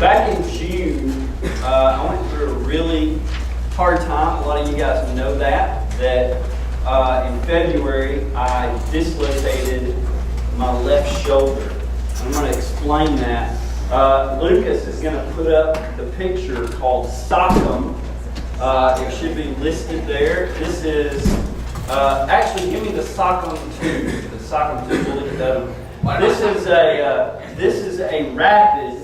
Back in June, I went through a really hard time. A lot of you guys know that in February, I dislocated my left shoulder. I'm going to explain that. Lucas is going to put up the picture called Sockum. It should be listed there. This is, actually give me the Sockum tube. The Sockum tube, we'll look at that. This is a rapid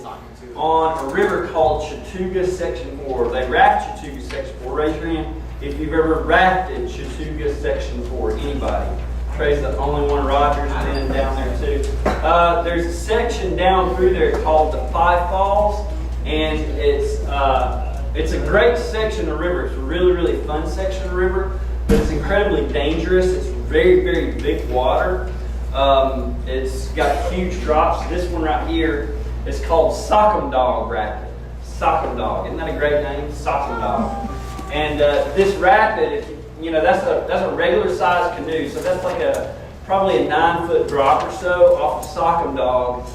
on a river called Chattooga Section 4. They raft Chattooga Section 4. Raise your hand if you've ever rafted Chattooga Section 4. Anybody? Trey's the only one. Roger's been down there too. There's a section down through there called the Five Falls, and it's a great section of river. It's a really, really fun section of river, but it's incredibly dangerous. It's very, very big water. It's got huge drops. This one right here is called Sockum Dog Rapid. Sockum Dog. Isn't that a great name? Sockum Dog. And this rapid, that's a regular size canoe. So that's like probably a 9-foot drop or so off of Sockum Dog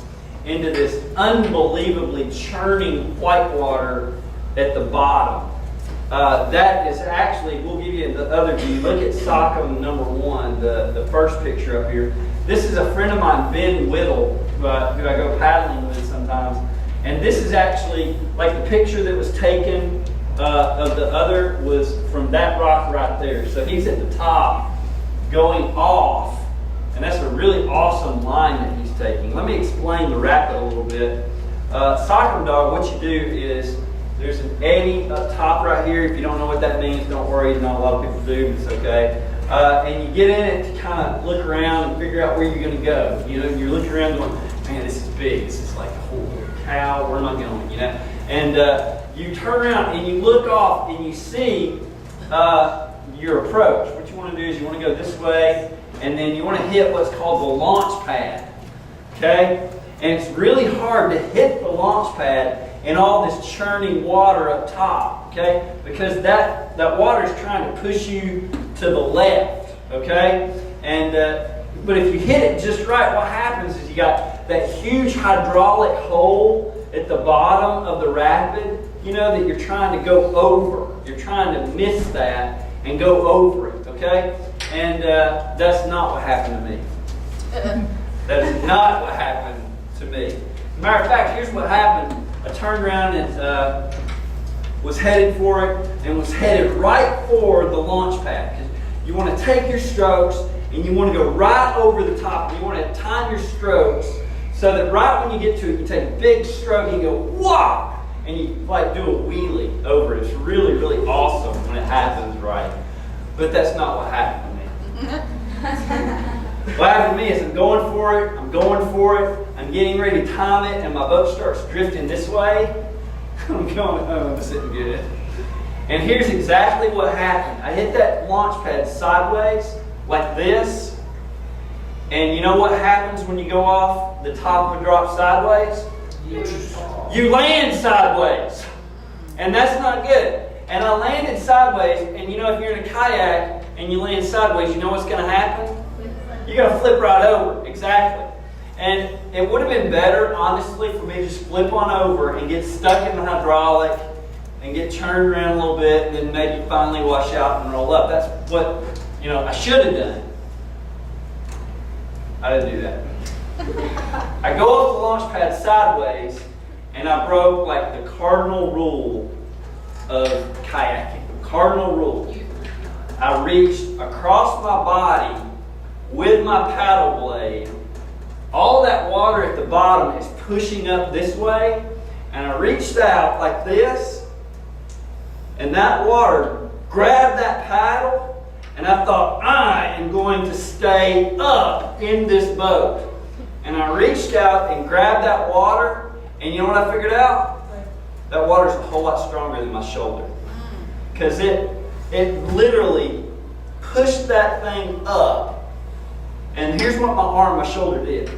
into this unbelievably churning white water at the bottom. That is actually, we'll give you the other view. Look at Sockum number 1, the first picture up here. This is a friend of mine, Ben Whittle, who I go paddling with sometimes. And this is actually, like the picture that was taken of the other was from that rock right there. So he's at the top going off. And that's a really awesome line that he's taking. Let me explain the rapid a little bit. Sockum Dog, what you do is, there's an eddy up top right here. If you don't know what that means, don't worry. Not a lot of people do, but it's okay. And you get in it to kind of look around and figure out where you're going to go. You're looking around going, man, this is big. This is like a whole cow. Where am I going? And you turn around and you look off and you see your approach. What you want to do is you want to go this way, and then you want to hit what's called the launch pad. Okay? And it's really hard to hit the launch pad and all this churning water up top, okay? Because that water is trying to push you to the left, okay? And but if you hit it just right, what happens is you got that huge hydraulic hole at the bottom of the rapid, that you're trying to go over. You're trying to miss that and go over it, okay? And that's not what happened to me. That is not what happened to me. As a matter of fact, here's what happened. I turned around and was headed for it, and was headed right for the launch pad. Because you want to take your strokes and you want to go right over the top. And you want to time your strokes so that right when you get to it, you take a big stroke and you go, wah! And you like do a wheelie over it. It's really, really awesome when it happens right. But that's not what happened to me. What happened to me is I'm going for it, I'm getting ready to time it, and my boat starts drifting this way. I'm going, oh, this isn't good. And here's exactly what happened. I hit that launch pad sideways, like this. And you know what happens when you go off the top of a drop sideways? You land sideways. And that's not good. And I landed sideways, and if you're in a kayak and you land sideways, you know what's going to happen? You're going to flip right over. Exactly. And it would have been better, honestly, for me to just flip on over and get stuck in the hydraulic and get churned around a little bit, and then maybe finally wash out and roll up. That's what, I should have done. I didn't do that. I go off the launch pad sideways, and I broke like the cardinal rule of kayaking. The cardinal rule. I reached across my body with my paddle blade. All that water at the bottom is pushing up this way, and I reached out like this, and that water grabbed that paddle, and I thought, I am going to stay up in this boat. And I reached out and grabbed that water, and you know what I figured out? That water's a whole lot stronger than my shoulder. Because it literally pushed that thing up. And here's what my arm, my shoulder did.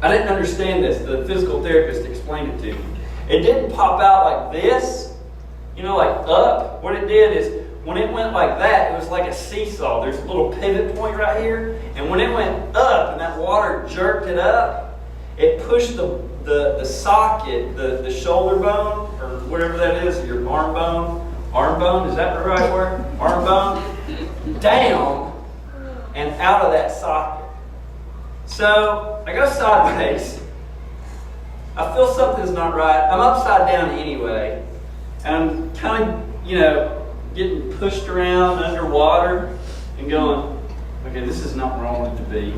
I didn't understand this. The physical therapist explained it to me. It didn't pop out like this, like up. What it did is, when it went like that, it was like a seesaw. There's a little pivot point right here. And when it went up and that water jerked it up, it pushed the the socket, the shoulder bone, or whatever that is, your arm bone, is that the right word? Arm bone, down and out of that socket. So I go sideways. I feel something's not right. I'm upside down anyway. And I'm kind of, getting pushed around underwater and going, okay, this is not where I want it to be.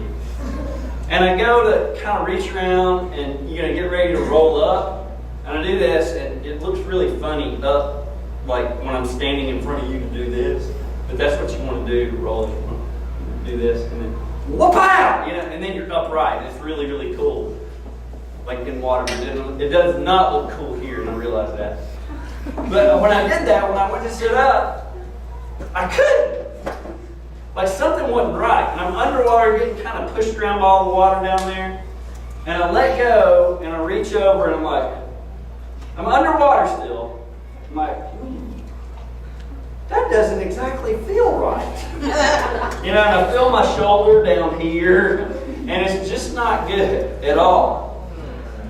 And I go to kind of reach around and get ready to roll up. And I do this, and it looks really funny up, like when I'm standing in front of you to do this. But that's what you want to do, to roll it. Do this, and then whoop out! And then you're upright. It's really, really cool. Like in water. But it does not look cool here, and I realize that. But when I did that, when I went to sit up, I couldn't. Like something wasn't right. And I'm underwater, getting kind of pushed around by all the water down there. And I let go, and I reach over, and I'm like, I'm underwater still. I'm like, that doesn't exactly feel right. And I feel my shoulder down here, and it's just not good at all.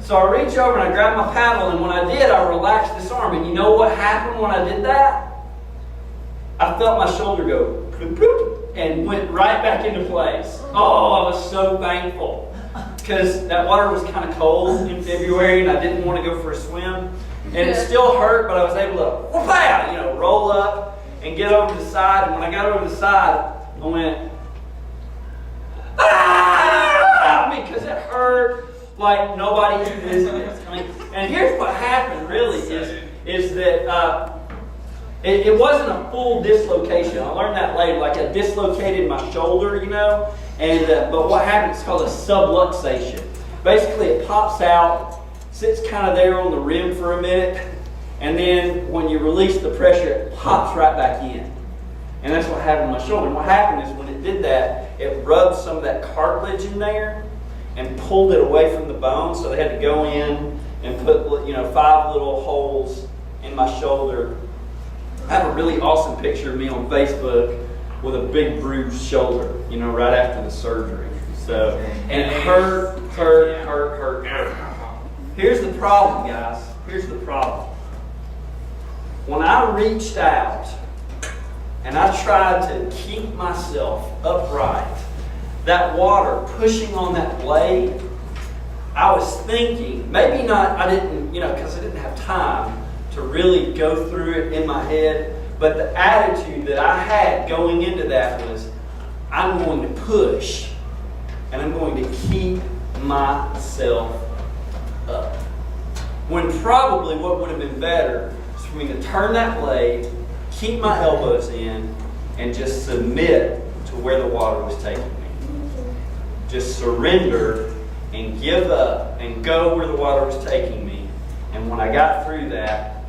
So I reach over and I grab my paddle, and when I did, I relaxed this arm. And you know what happened when I did that? I felt my shoulder go bloop, bloop, and went right back into place. Oh, I was so thankful. Because that water was kind of cold in February, and I didn't want to go for a swim. And it still hurt, but I was able to whoop out, roll up and get over the side. And when I got over the side, I went, because it hurt like nobody's business. And here's what happened really is that it wasn't a full dislocation. I learned that later. Like I dislocated my shoulder, and but what happens is called a subluxation. Basically, it pops out, sits kind of there on the rim for a minute, and then when you release the pressure, it pops right back in. And that's what happened to my shoulder. And what happened is when it did that, it rubbed some of that cartilage in there and pulled it away from the bone. So they had to go in and put 5 little holes in my shoulder. I have a really awesome picture of me on Facebook with a big bruised shoulder, right after the surgery. So, and it hurt. Here's the problem, guys. Here's the problem. When I reached out and I tried to keep myself upright, that water pushing on that blade, I was thinking, maybe not, I didn't, because I didn't have time to really go through it in my head, but the attitude that I had going into that was, I'm going to push and I'm going to keep myself up. When probably what would have been better is for me to turn that blade, keep my elbows in, and just submit to where the water was taking me. Just surrender and give up and go where the water was taking me. And when I got through that,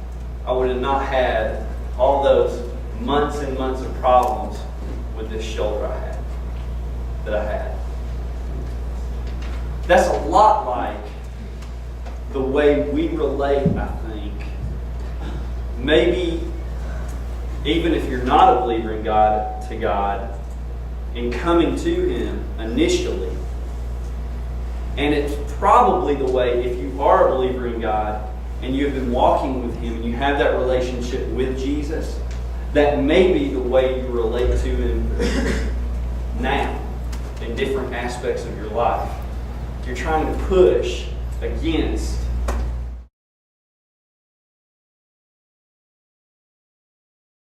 I would have not had all those months and months of problems with this shoulder that I had. That's a lot like the way we relate, I think. Maybe even if you're not a believer in God, to God, in coming to Him initially. And it's probably the way, if you are a believer in God and you have been walking with Him and you have that relationship with Jesus, that may be the way you relate to Him now in different aspects of your life. You're trying to push against